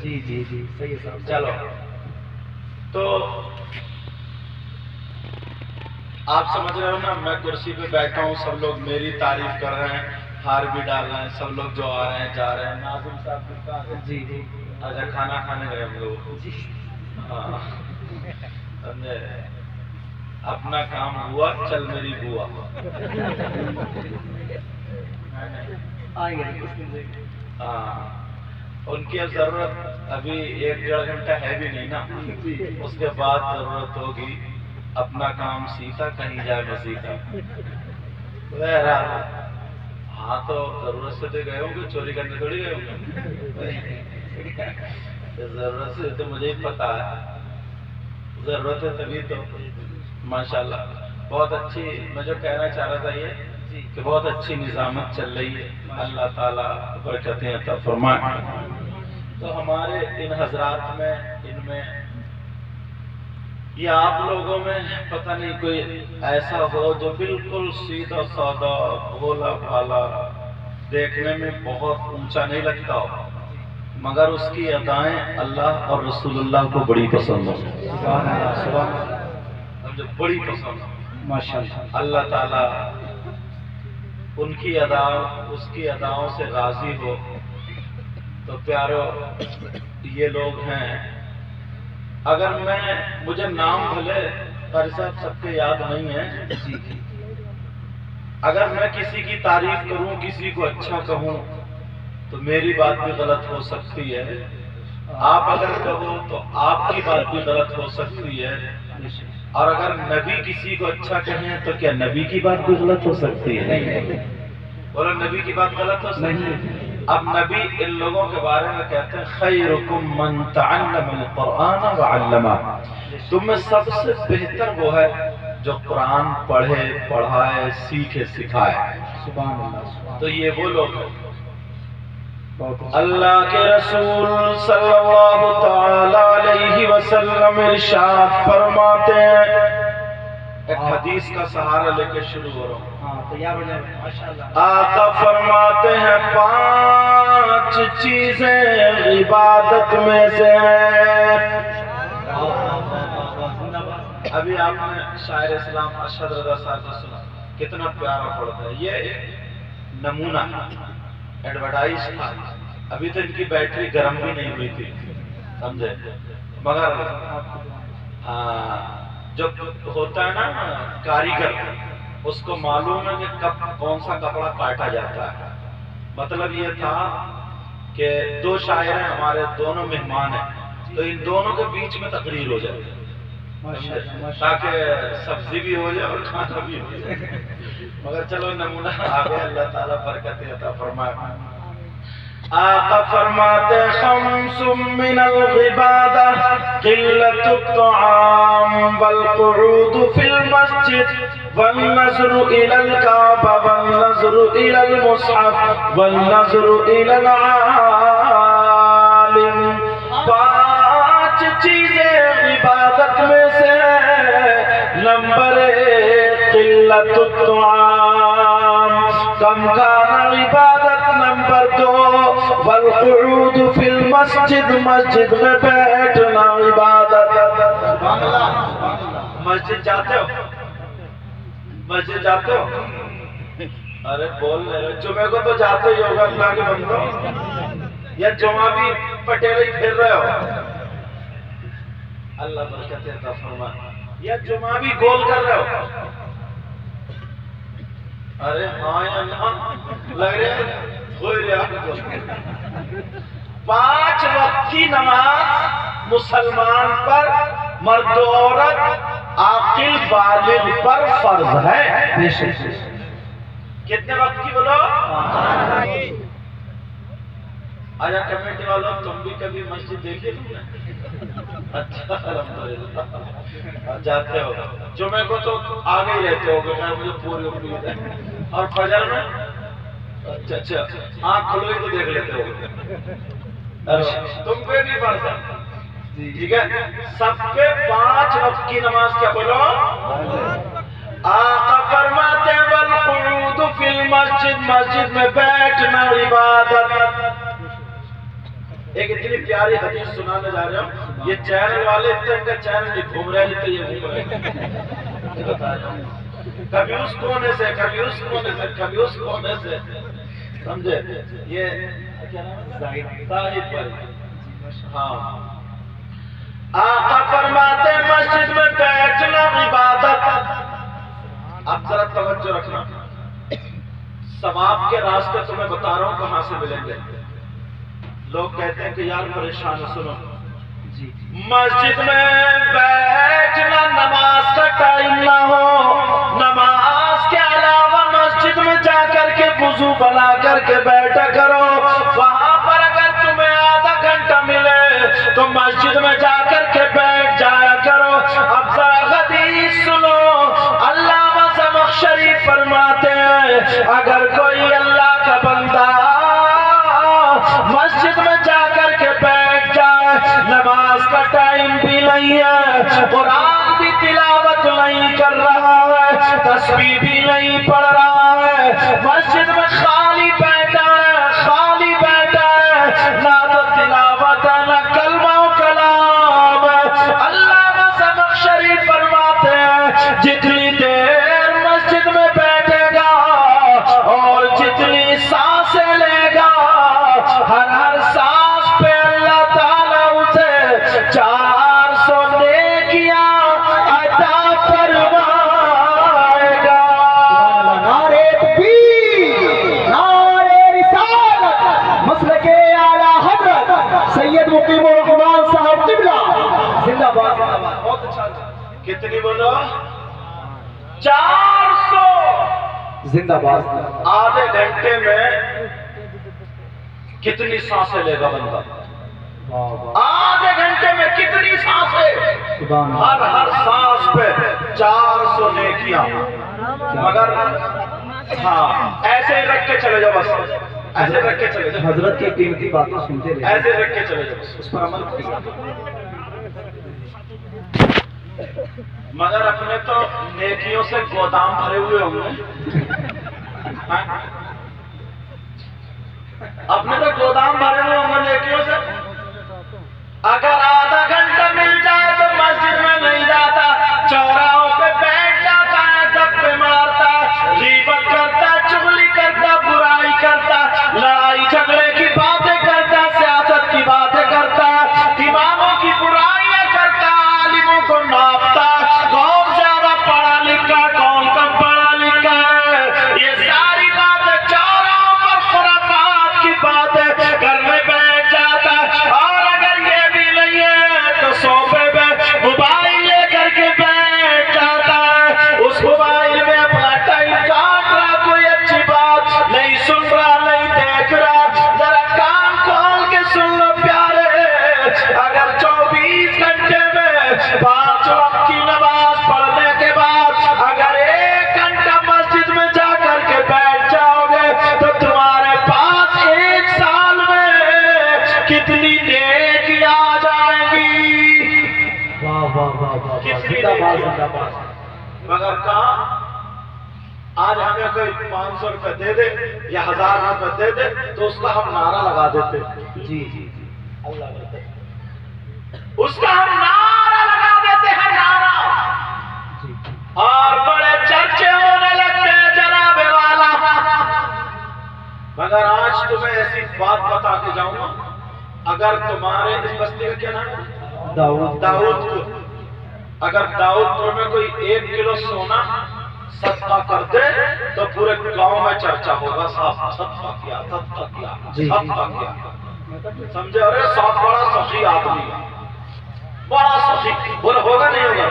جی جی جی صحیح صاحب. چلو تو آپ سمجھ رہے ہو نا، میں کرسی پہ بیٹھا ہوں، سب لوگ میری تعریف کر رہے ہیں، ہار بھی ڈال رہے ہیں، سب لوگ جو آ رہے ہیں جا رہے ہیں. ناظم صاحب کہاں گئے؟ جی جی اچھا کھانا کھانے گئے ہم لوگ. جی. ہاں سمجھے، اپنا کام ہوا چل میری بوا. آئیں گے کچھ دن سے. ہاں ان کی اب ضرورت ابھی 1-1.5 گھنٹہ ہے بھی نہیں نا، اس کے بعد ضرورت ہوگی. اپنا کام سیکھا کہیں جا کے سیکھا. بہرحال ہاں تو ضرورت سے تو گئے ہوں گے، چوری کرنے تھوڑی گئے ہوں گے. ضرورت سے تو مجھے ہی پتا ہے، ضرورت ہے تبھی تو. ماشاءاللہ بہت اچھی، میں جو کہنا چاہ رہا تھا یہ کہ بہت اچھی نظامت چل رہی ہے. اللہ تعالیٰ برکتیں عطا فرمائے. تو ہمارے ان حضرات میں، ان میں یہ آپ لوگوں میں پتہ نہیں کوئی ایسا ہو جو بالکل سیدھا سادہ بھولا بھالا، دیکھنے میں بہت اونچا نہیں لگتا ہو، مگر اس کی ادائیں اللہ اور رسول اللہ کو بڑی پسند ہو. سبحان اللہ سبحان اللہ. جو بڑی پسند ہو. ماشاءاللہ. اللہ تعالیٰ ان کی ادا، اس کی اداؤں سے راضی ہو. تو پیارو یہ لوگ ہیں. اگر مجھے نام بھلے قاری صاحب سب کے یاد نہیں ہے، اگر میں کسی کی تعریف کروں، کسی کو اچھا کہوں تو میری بات بھی غلط ہو سکتی ہے. آپ اگر کہو تو آپ کی بات بھی غلط ہو سکتی ہے. اور اگر نبی کسی کو اچھا کہیں تو کیا نبی کی بات بھی غلط ہو سکتی ہے؟ بولو نبی کی بات غلط ہو سکتی ہے. اب نبی ان لوگوں کے بارے میں کہتے ہیں خیرکم من تعلم القرآن وعلمہ. تم میں سب سے بہتر وہ ہے جو قرآن پڑھے، پڑھائے، سیکھے، سکھائے. سبحان اللہ. تو یہ وہ لوگ ہیں. اللہ کے رسول صلی اللہ تعالی علیہ وسلم ارشاد فرماتے ہیں، ایک حدیث کا سہارا لے کے شروع ہو رہا ہوں. ہاں تیار ہو جائے. ماشاءاللہ. آقا فرماتے ہیں 5 چیزیں عبادت میں سے ہیں. ابھی آپ نے شاعر اسلام ارشد رضا صاحب سے سنا، کتنا پیارا پڑھتا ہے. یہ نمونہ ایڈورٹائز تھا. ابھی تو ان کی بیٹری گرم بھی نہیں ہوئی تھی، سمجھے. مگر جو ہوتا ہے نا کاریگر، اس کو معلوم ہے کہ کب کون سا کپڑا کاٹا جاتا ہے. مطلب یہ تھا کہ 2 شاعر ہیں ہمارے، دونوں مہمان ہیں، تو ان دونوں کے بیچ میں تقریر ہو جائے تاکہ سبزی بھی ہو جائے اور کھانا بھی ہو جائے. مگر چلو نمونہ آگے، اللہ تعالیٰ برکت عطا فرمائے. آقا فرماتے خمس من العبادہ قلت الطعام والقعود فی المسجد والنظر الى الكعبہ والنظر الى المصحف والنظر الى العالم. 5 چیزیں عبادت میں سے. نمبر 1 قلت الطعام، کم کھانا عبادت. نمبر 2 والقعود فی المسجد، مسجد میں بیٹھنا عبادت. مسجد جاتے ہو؟ مسجد جاتے ہو؟ ارے بول رہے جمعے کو تو جاتے ہی ہوگا اللہ کے بندو، یا جمعہ بھی پٹیلے پھر رہے ہو؟ اللہ برکت عطا فرمائے. یا جمعہ بھی گول کر رہے ہو؟ ارے ہاں یا نہ لگ رہے ہوئی رہا. 5 وقت کی نماز مسلمان پر، مرد و عورت، عاقل بالغ پر فرض ہے. کتنے وقت کی بولو؟ آجا کمیٹی والوں، تم بھی کبھی مسجد دیکھیے تم نے؟ اچھا الحمدللہ جاتے ہو. جمعے کو تو آگے ہی رہتے ہو گے، مجھے پوری امید ہے. اور فجر میں اچھا آنکھ کھلو ہی تو دیکھ لیتے ہو گے. تم پہ بھی فرض ہے. ٹھیک ہے، سب پہ 5 وقت کی نماز کیا بولو؟ آقا فرماتے ہیں والقعود فی المسجد، مسجد میں بیٹھنا عبادت. ایک اتنی پیاری حدیث سنانے جا رہا ہوں، یہ چینل والے اتنے ان کا چینل نہیں گھوم رہے جتنے یہ گھوم رہے ہیں، کبھی اس کونے سے کبھی اس کونے سے کبھی اس کونے سے، سمجھے؟ یہ کیا نام ہے؟ زاہد بھائی، ہاں آقا فرماتے ہیں مسجد میں بیٹھنا عبادت، اب ذرا توجہ رکھنا، ثواب کے راستے تمہیں بتا رہا ہوں کہاں سے ملیں گے۔ لوگ کہتے ہیں کہ یار پریشان، سنو، مسجد میں بیٹھنا نماز کا ٹائم نہ ہو، نماز کے علاوہ مسجد میں جا کر کے وضو بنا کر کے بیٹھا کرو، وہاں پر اگر تمہیں آدھا گھنٹہ ملے تو مسجد میں جا کر کے بیٹھ جایا کرو۔ اب ذرا حدیث سنو، علامہ زمخشری فرماتے ہیں اگر کوئی اللہ کا بندہ مسجد میں جا کر کے بیٹھ جائے، نماز کا ٹائم بھی نہیں ہے، قرآن بھی تلاوت نہیں کر رہا ہے، تسبیح بھی نہیں پڑھ رہا ہے، مسجد میں خالی بیٹھا ہے، خالی بیٹھا ہے، نہ تو تلاوت ہے نہ کلمہ و کلام ہے۔ علامہ زمخشری فرماتے ہیں جتنی دیر مسجد میں بیٹھے گا اور جتنی سانسیں لے گا، ہر سانس پہ اللہ تعالیٰ اسے 400 نیکیاں عطا فرمائے گا۔ نعرہ تکبیر، نعرہ رسالت، مسلک اعلیٰ حضرت سید مقیم الرحمان صاحب قبلہ زندہ باد۔ بہت اچھا، کتنی بولو؟ 400۔ زندہ باد۔ آدھے گھنٹے میں کتنی سانسیں لے گا بندہ؟ آدھے گھنٹے میں کتنی سانسیں؟ ہر سانس پہ 400 نیکیاں۔ مگر ہاں ایسے ہی رکھ کے چلے جاؤ، بس ایسے رکھ کے چلے جاؤ، حضرت کی قیمتی باتیں سنتے رہے، ایسے رکھ کے چلے جاؤ، اس پر عمل کیجیے۔ مگر اپنے تو نیکیوں سے گودام بھرے ہوئے ہوں گے، اپنے تو گودام بھرے ہوئے ہوں گے نیکیوں سے۔ اگر آدھا گھنٹہ مل جائے تو مسجد میں نہیں جاتا، چوراہوں پہ بیٹھ جاتا ہے، گپے مارتا، غیبت کرتا، چغلی کرتا، برائی کرتا، لڑائی جھگڑے کی باتیں کرتا، سیاست کی باتیں کرتا، اماموں کی برائیاں کرتا، عالموں کو ناپتا، کون زیادہ پڑھا لکھا کون کم پڑھا لکھا ہے، یہ ساری باتیں چوراہوں پر خرافات کی باتیں کرنے بیٹھ جاتا۔ اور اگر یہ بھی نہیں ہے تو صوفے پہ موبائل لے کر کے بیٹھ جاتا ہے، اس موبائل میں اپنا ٹائم کاٹ رہا، کوئی اچھی بات نہیں سن رہا، نہیں دیکھ رہا۔ ذرا کان کھول کے سن لو پیارے، اگر 24 گھنٹے میں 5 وقت کی نماز پڑھنے کے بعد اگر 1 گھنٹہ مسجد میں جا کر کے بیٹھ جاؤ گے تو تمہارے پاس 1 سال میں کتنی نیکیاں آ جائیں گی۔ واہ واہ واہ واہ، زندہ باد، زندہ باد۔ مگر کہاں آج ہمیں کوئی 500 روپے دے دے یا 1000 روپے دے دے تو اس کا ہم نعرہ لگا دیتے، جی جی جی، اللہ کرتے اس کا ہم نعرہ لگا دیتے ہیں، نعرہ، جی اور بڑے چرچے ہونے لگتے ہیں جناب والا۔ مگر آج تمہیں ایسی بات بتا کے جاؤں گا، اگر تمہارے اس بستی کا کیا نام ہے؟ داؤد پور، اگر داؤد پور میں کوئی 1 کلو سونا صدقہ کر دے تو پورے گاؤں میں چرچا ہوگا، صدقہ کیا، صدقہ کیا، صدقہ کیا، سمجھے؟ ارے صاحب بڑا سخی آدمی ہے، بڑا سخی، بول ہوگا نہیں ہوگا؟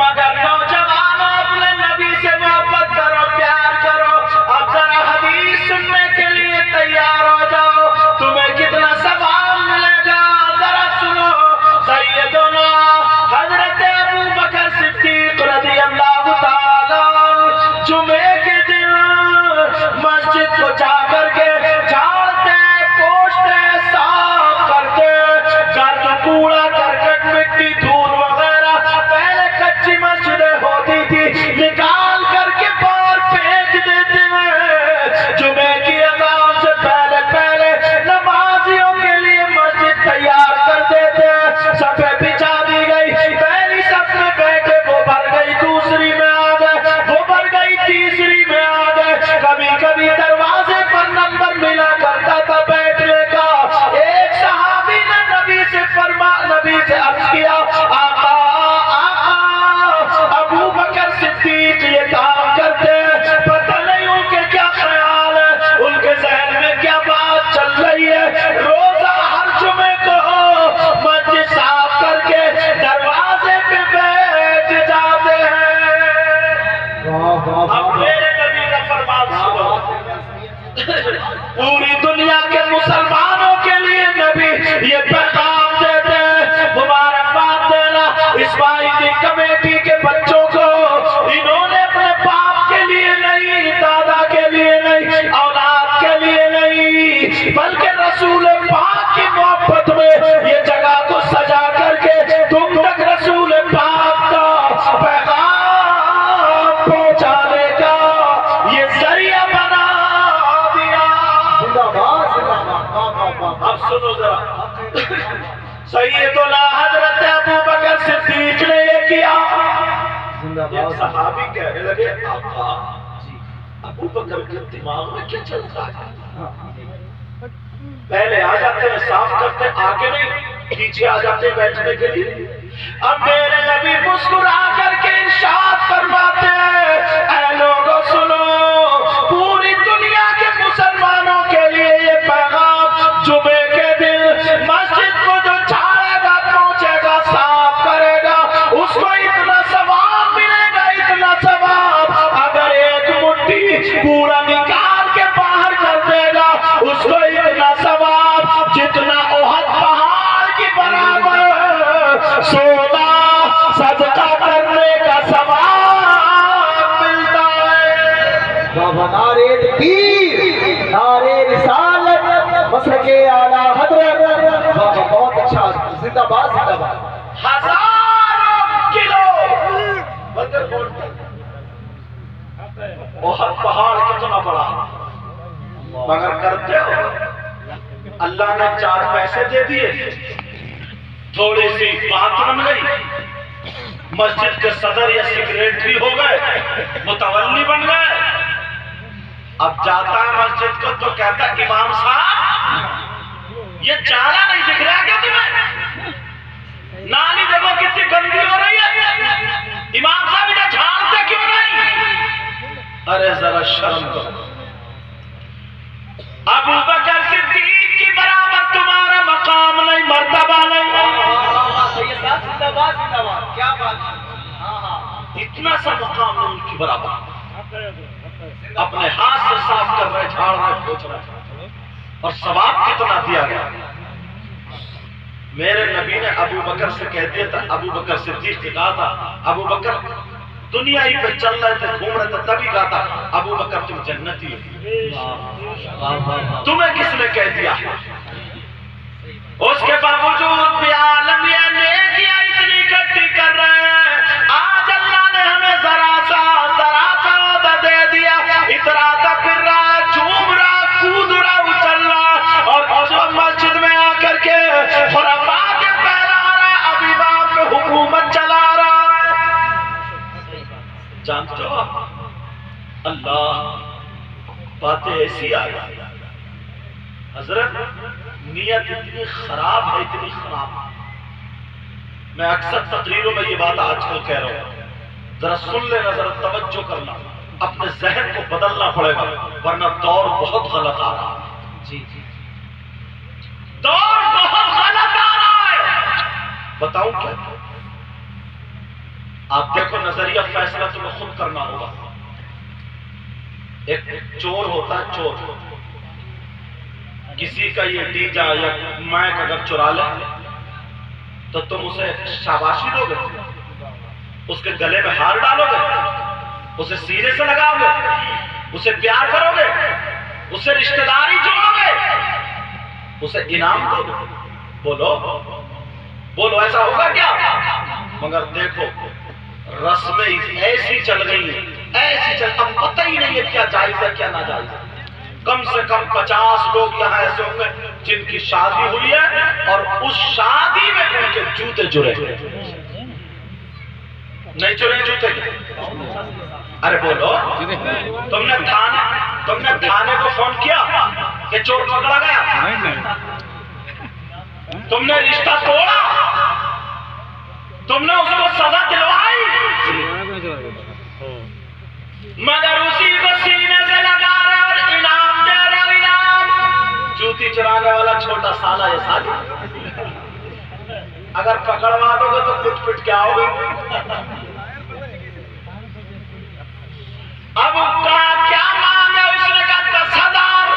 مگر نوجوانوں اپنے نبی سے محبت کرو، پیار کرو، اب ذرا حدیث سننے کے لیے تیار ہو جاؤ، تمہیں کتنا ثواب ملے گا ذرا سنو۔ سیدنا حضرت ابو بکر صدیق رضی اللہ تعالیٰ جمعے کے دن مسجد کو جا کر کے جھاڑتے، پوچھتے، صاف کرتے، گرد کوڑا کرکٹ مٹی دھول وغیرہ، پہلے کچی مسجدیں ہوتی پوری دنیا کے مسلمانوں کے لیے نبی یہ پیغام دیتے ہیں، مبارکباد دینا اسماعیلی کمیٹی کے بچوں کو، انہوں نے اپنے باپ کے لیے نہیں، دادا کے لیے نہیں، اولاد کے لیے نہیں، بلکہ رسول پاک کی محبت میں یہ جگہ کو سجا کر کے تم تک رسول پاک کا پیغام پہنچانے کا یہ ذریعہ بنا دیا۔ اب سنو ذرا، سیدنا حضرت ابوبکر صدیق نے یہ کیا۔ ایک صحابی کہنے لگے آقا ابوبکر کے دماغ میں کیا چلتا ہے؟ پہلے آ جاتے ہیں صاف کرتے، آگے نہیں، پیچھے آ جاتے بیٹھنے کے لیے۔ اب میرے نبی مسکرا کر کے ارشاد فرماتے ہیں، اے لوگوں سنو، پوری دنیا کے مسلمانوں کے لیے یہ پیغام، جمعے کے دن مسجد کو جو جھاڑے گا، پہنچے گا، صاف کرے گا، اس کو اتنا ثواب ملے گا، اتنا ثواب۔ اگر ایک مٹھی پورا نکال کے باہر کر دے گا، اس کو اتنا ثواب جتنا احد پہاڑ کی برابر سونا صدقہ کرنے کا ثواب ملتا ہے۔ بابا نعرے تکبیر، نعرے رسالت، مسلک اعلیٰ حضرت۔ بابا بہت اچھا، زندہ باد زندہ باد۔ ہزاروں کلو بدر بولتا احد پہاڑ کتنا بڑا، مگر کرتے ہو اللہ نے 4 پیسے دے دیے، تھوڑی سی بات بن گئی، مسجد کے صدر یا سیکریٹری ہو گئے، متولی بن گئے۔ اب جاتا ہے مسجد کو تو کہتا ہے امام صاحب یہ چارہ نہیں دکھ رہا کیا تمہیں؟ نالی دیکھو کتنی گندی ہو رہی ہے، امام صاحب ادھر جھاڑتے کیوں نہیں؟ ارے ذرا شرم کرو، ابوبکر صدیق کی برابر تمہارا مقام نہیں، مرتبہ نہیں۔ کیا بات، اتنا سا مقام نہیں ان کی برابر، اپنے ہاتھ سے صاف کر رہے، جھاڑ رہے، پوچھ رہے، اور ثواب کتنا دیا گیا۔ میرے نبی نے ابوبکر سے کہہ دیا تھا، ابوبکر صدیق سے کہا تھا، ابوبکر دنیا ہی پہ چل رہے تھے، گھوم رہے تھے، تبھی کہا تھا ابوبکر تم جنتی ہو۔ تمہیں کس نے کہہ دیا؟ اس کے باوجود بھی عالم یہ نیکیاں اتنی اکٹھی کر رہے ہیں، آج اللہ نے ہمیں ذرا سا عہدہ دے دیا، اتراتا پھر رہا، جھوم رہا، کود رہا، اچل رہا، اور جو مسجد میں آ کر کے خرافات پھیلا رہا ہے، ابھی باپ پہ حکومت چلا رہا ہے۔ جانتے ہو اللہ باتیں ایسی آ گئی، حضرت نیت اتنی خراب ہے، اتنی خراب ہے۔ میں اکثر تقریروں میں یہ بات آج کل کہہ رہا ہوں، ذرا سن لینا، ذرا توجہ کرنا، اپنے ذہن کو بدلنا پڑے گا، ورنہ دور بہت غلط آ رہا ہے۔ جی جی، دور بہت غلط آ رہا ہے۔ بتاؤں کیا؟ آپ دیکھو، نظریہ فیصلہ تمہیں خود کرنا ہوگا۔ ایک چور ہوتا ہے، چور، کسی کا یہ ڈیجا یا مائک اگر چرا لے تو تم اسے شاباشی دو گے، اس کے گلے میں ہار ڈالو گے، اسے سینے سے لگاؤ گے، اسے پیار کرو گے، اسے رشتہ داری جوڑو گے، اسے انعام دو گے؟ بولو بولو، ایسا ہوگا کیا؟ مگر دیکھو رسمیں ایسی چل گئی ہیں، ایسی چل، اب پتہ ہی نہیں ہے کیا جائز ہے کیا ناجائز ہے۔ کم سے کم 50 لوگ یہاں ایسے ہوں گے جن کی شادی ہوئی ہے اور اس شادی میں ان کے جوتے جڑے نہیں جڑے جوتے۔ ارے بولو، تم نے تھانے کو فون کیا کہ چور پکڑا گیا؟ تم نے رشتہ توڑا؟ تم نے اس کو سزا دلوائی؟ مگر اسی کو سینے سے لگا رہے اور انعام دے رہے، انعام۔ جوتی چرانے والا چھوٹا سالا یا سالی، اگر پکڑوا دو گے تو پٹ پٹ کے آؤ گے۔ اب کہا کیا مانگ ہے؟ اس نے کہا 10,000۔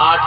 8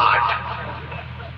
8।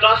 10,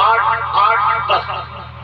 8, 10।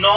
9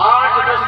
8-10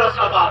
10,000।